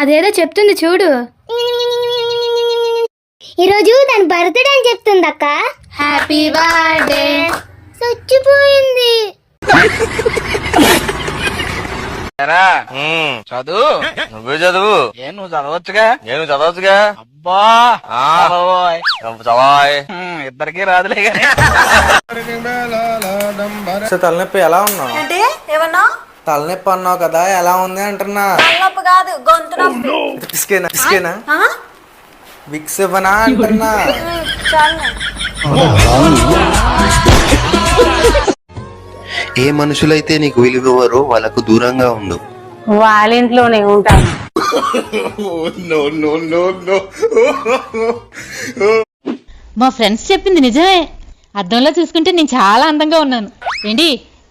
అదేదో చెప్తుంది చూడు. ఈరోజు తన బర్త్డే అని చెప్తుంది అక్క. Happy birthday. చచ్చిపోయింది. చదువు నువ్వే చదువు. నువ్వు చదవచ్చుగా. అబ్బా చదవాయ్. ఇద్దరికి రాదులే కానీ. తలనొప్పి ఎలా ఉన్నావు అంటే ఏమన్నా తలనొప్పి అన్నావు కదా, ఎలా ఉంది అంటున్నా. తలనొప్పి కాదు, గొంతు నొప్పి. పిసికేనా విక్స్ ఇవ్వనా అంటున్నా. ఏ మనుషులైతే నీకు విలువరో వాళ్ళకు దూరంగా ఉండు. వాళ్ళ ఇంట్లోనే ఉంటాను. మా ఫ్రెండ్స్ చెప్పింది నిజమే. అద్దంలో చూసుకుంటే నేను చాలా అందంగా ఉన్నాను. ఏంటి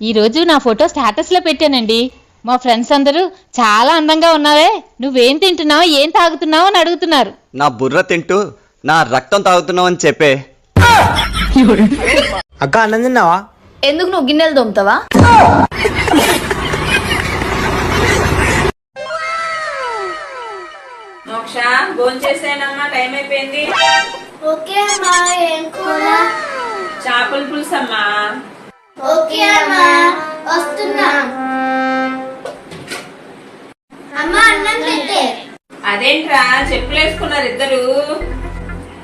ఈరోజు నా ఫోటో స్టేటస్లో పెట్టానండి. మా ఫ్రెండ్స్ అందరూ చాలా అందంగా ఉన్నావే, నువ్వేం తింటున్నావు ఏం తాగుతున్నావు అని అడుగుతున్నారు. నా బుర్ర తింటూ నా రక్తం తాగుతున్నావు అని చెప్పే. అక్క అన్నం తిన్నావా? ఎందుకు నువ్వు గిన్నెలు దొమ్ముతావా? మోక్ష భోంచేసేనమ్మా, టైం అయిపోయింది. ఓకే అమ్మా. ఏం కూర? చేపల పులుసు అమ్మా. ఓకే అమ్మా, వస్తున్నా. అమ్మా అన్నం పెట్టే. అదేంట్రా చెప్పులు వేసుకున్నారు ఇద్దరు?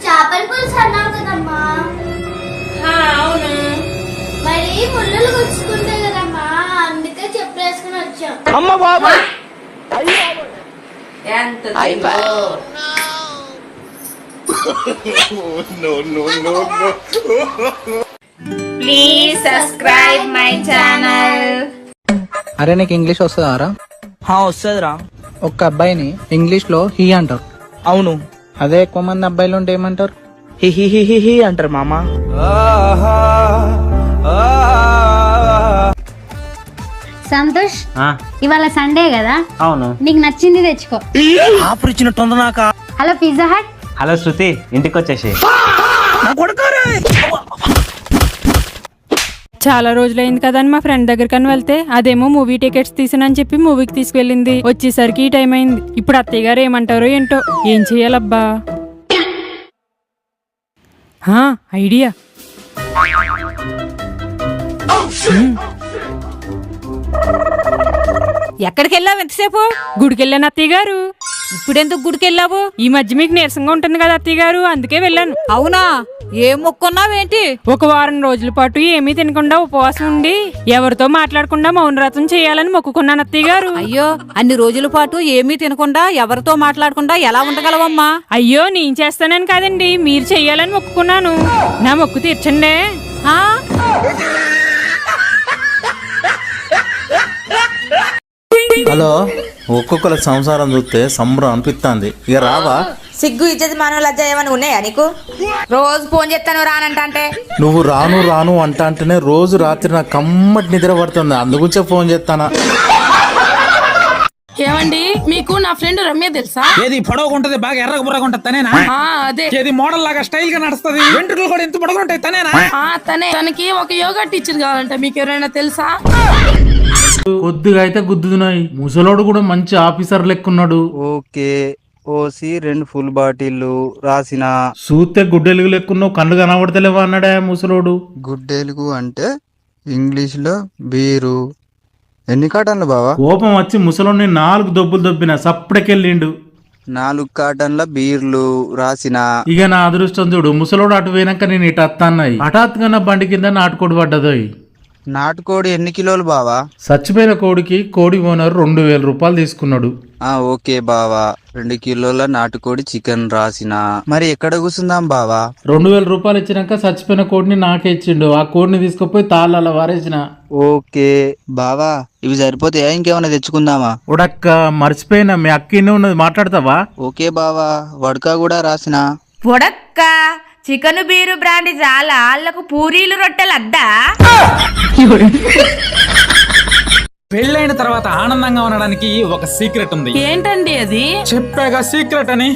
చేపల పులుసు అన్నావు కదమ్మా. అవును, మరి ముళ్ళలు గుచ్చుకుంటాయి కదమ్మా, అందుకే చెప్పులు వేసుకుని వచ్చాం. ఎంత ప్లీజ్ సబ్స్క్రైబ్ మై ఛానల్. అరే నీకు ఇంగ్లీష్ వస్తుందారా? వస్తుందిరా. ఒక్క అబ్బాయిని ఇంగ్లీష్ లో హీ అంటారు. అవును. అదే ఎక్కువ మంది అబ్బాయిలు ఉంటే ఏమంటారు? హి అంటారు మామ. సంతోష్, ఇవాళ సండే కదా, అవును, నీకు నచ్చింది తెచ్చుకో. ఆఫర్ ఇచ్చినట్టుంది నాకా. Hello Pizza Hut. Hello Shruti, ఇంటికి వచ్చేసి. చాలా రోజులైంది కదా అని మా ఫ్రెండ్ దగ్గరకని వెళ్తే అదేమో మూవీ టికెట్స్ తీసానని చెప్పి మూవీకి తీసుకెళ్ళింది. వచ్చేసరికి ఈ టైం అయింది. ఇప్పుడు అత్తయ్య గారు ఏమంటారో ఏంటో, ఏం చెయ్యాలబ్బా? ఐడియా. ఎక్కడికి వెళ్ళావు ఎంతసేపు? గుడికి వెళ్ళాను అత్తయ్య గారు. ఇప్పుడెందుకు గుడికి వెళ్ళావు? ఈ మధ్య మీకు నీరసంగా ఉంటుంది కదా అత్తయ్య గారు, అందుకే వెళ్ళాను. అవునా, ఏం మొక్కున్నావేంటి? ఒక వారం రోజుల పాటు ఏమీ తినకుండా ఉపవాసం ఉండి ఎవరితో మాట్లాడకుండా మౌనవ్రతం చేయాలని మొక్కుకున్నాను అత్తయ్య గారు. అయ్యో, అన్ని రోజుల పాటు ఏమీ తినకుండా ఎవరితో మాట్లాడకుండా ఎలా ఉండగలవమ్మా? అయ్యో, నేను చేస్తానని కాదండి, మీరు చెయ్యాలని మొక్కుకున్నాను. నా మొక్కు తీర్చండి. హలో, ఒక్కొక్కల సంసారం చూస్తే సంబరం అనిపిస్తుంది. ఇక రావా? సిగ్గు ఇచ్చేది మన లజ్జ ఏమని ఉన్నాయా నీకు? రోజు ఫోన్ చేస్తాను రానంటే. నువ్వు రాను అంటేనే రోజు రాత్రి నాకు కమ్మటి నిద్ర పడుతుంది, అందుగురించే ఫోన్ చేస్తానా. ఏమండి, మీకు నా ఫ్రెండ్ రమ్య తెలుసా? ఏది పొడవుకుంటది, బాగా ఎర్రగా బుర్రగా ఉంటది తనేనా? అదే. ఏది మోడల్ లాగా స్టైల్ గా నడుస్తుంది, వెంట్రుకలు కూడా ఎంత పొడవుగా ఉంటాయి తనేనా? తనే. తనకి ఒక యోగా టీచర్ కావాలంట, మీకు ఎవరైనా తెలుసా? కొద్దిగా అయితే గుద్దుతున్నాయి. ముసలోడు కూడా మంచి ఆఫీసర్ లెక్కున్నాడు. ఓకే, ఓసి 2 ఫుల్ బాటిల్లు రాసిన. చూస్తే గుడ్డెలుగు లెక్కున్నావు, కళ్ళు కనబడతలేవా అన్నాడా ముసలోడు. గుడ్డెలుగు అంటే ఇంగ్లీష్ లో బీరు. ఎన్ని కాటన్లు బావా? కోపం వచ్చి ముసలోని 4 దొబ్బులు దొబ్బిన, సప్పుడకెళ్ళిండు. 4 కాటన్ల బీర్లు రాసిన. ఇక నా అదృష్టం చూడు, ముసలోడు అటు పోయినాక నేను ఇటు అత్తన్నాయి. హఠాత్తుగా నా బండి కింద నాటుకోడి పడ్డదోయ్. నాటుకోడి ఎన్ని కిలోలు బావా? చచ్చిపోయిన కోడికి కోడి ఓనర్ 2000 రూపాయలు తీసుకున్నాడు. ఓకే బావా, 2 కిలోల నాటుకోడి చికెన్ రాసిన. మరి ఎక్కడ కూర్చుందాం బావా? 2000 రూపాయలు ఇచ్చినాక చచ్చిపోయిన కోడిని నాకే ఇచ్చిండు. ఆ కోడిని తీసుకుపోయి తాళ్ళ వారేసిన. ఓకే బావా, ఇవి సరిపోతాయా, ఇంకేమైనా తెచ్చుకుందామా? ఉడక్క, మర్చిపోయినా మీ అక్కినే ఉన్నది, మాట్లాడతావా? ఓకే బావా, వడక కూడా రాసిన. పొడక్క, చికెన్ బీరు బ్రాండ్ చాలా, వాళ్ళకు పూరీలు రొట్టెలు అద్దా? పెళ్ళైన తర్వాత ఆనందంగా ఉండడానికి ఒక సీక్రెట్ ఉంది. ఏంటండి అది? చెప్పాగా సీక్రెట్ అని,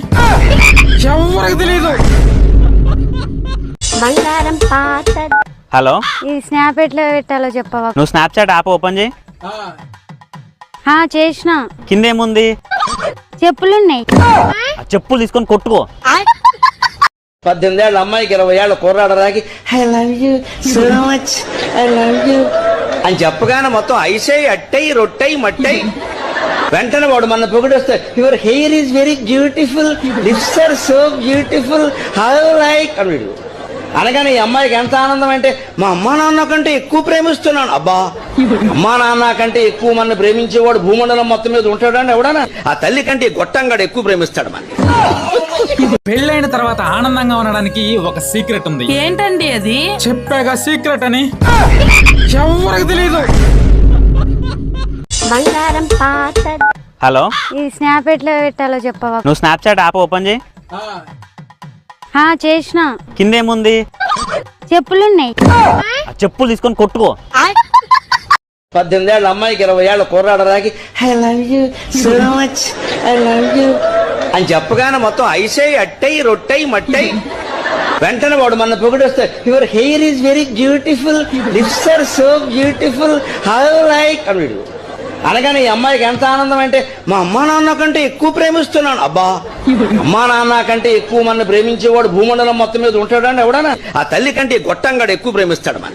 ఎవరికి తెలీదు. బంగారం పాత. హలో, ఈ స్నాప్ ఎట్లా పెట్టాలో చెప్పవా? నువ్వు స్నాప్చాట్ యాప్ ఓపెన్ చేయి. చేసిన. కిందేముంది? చెప్పులున్నాయి. ఆ చెప్పులు తీసుకొని కొట్టుకో. 18 ఏళ్ళ అమ్మాయికి 20 ఏళ్ళ కుర్రాడు రాకి I love you so much, I love you అని చెప్పగానే మొత్తం ఐసై అట్టై రొట్టై మట్టై వెంటనే వాడు మన పొగిడొస్తే your hair is very beautiful, lips are so beautiful, how like అని అనగానే ఈ అమ్మాయికి ఎంత ఆనందం అంటే మా అమ్మా నాన్న కంటే ఎక్కువ ప్రేమిస్తున్నాను. అబ్బా, అమ్మా నాన్న కంటే ఎక్కువ మన ప్రేమించేవాడు భూమండలం మొత్తం మీద ఉంటాడని ఎవడన్నా? ఆ తల్లి కంటే గొట్టంగాడు ఎక్కువ ప్రేమిస్తాడు మన. పెళ్ళైన తర్వాత ఆనందంగా ఉండడానికి ఒక సీక్రెట్ ఉంది. ఏంటండి అది? చెప్పాగా సీక్రెట్ అని, ఎవరికి తెలీదు. బంగారం పాత. హలో, ఇది స్నాప్ ఎట్లా పెట్టాలో చెప్పవా? నువ్వు స్నాప్చాట్ యాప్ ఓపెన్ చేయి. చేసిన. కిందేముంది? చెప్పులున్నాయి. ఆ చెప్పులు తీసుకొని కొట్టుకో. 18 ఏళ్ళ అమ్మాయికి 20 ఏళ్ళ కుర్రాడు రాకి I love you so much, I love you అని చెప్పగానే మొత్తం ఐసై అట్టై రొట్టై మట్టై వెంటనే వాడు మన పొగిడొస్తే your hair is very beautiful, lips are so beautiful, how like అని అనగానే ఈ అమ్మాయికి ఎంత ఆనందం అంటే మా అమ్మా నాన్న కంటే ఎక్కువ ప్రేమిస్తున్నాను. అబ్బా, అమ్మా నాన్న కంటే ఎక్కువ మన ప్రేమించేవాడు భూమండలం మొత్తం మీద ఉంటాడని ఎవడన్నా? ఆ తల్లి కంటే గొట్టంగాడు ఎక్కువ ప్రేమిస్తాడు మన.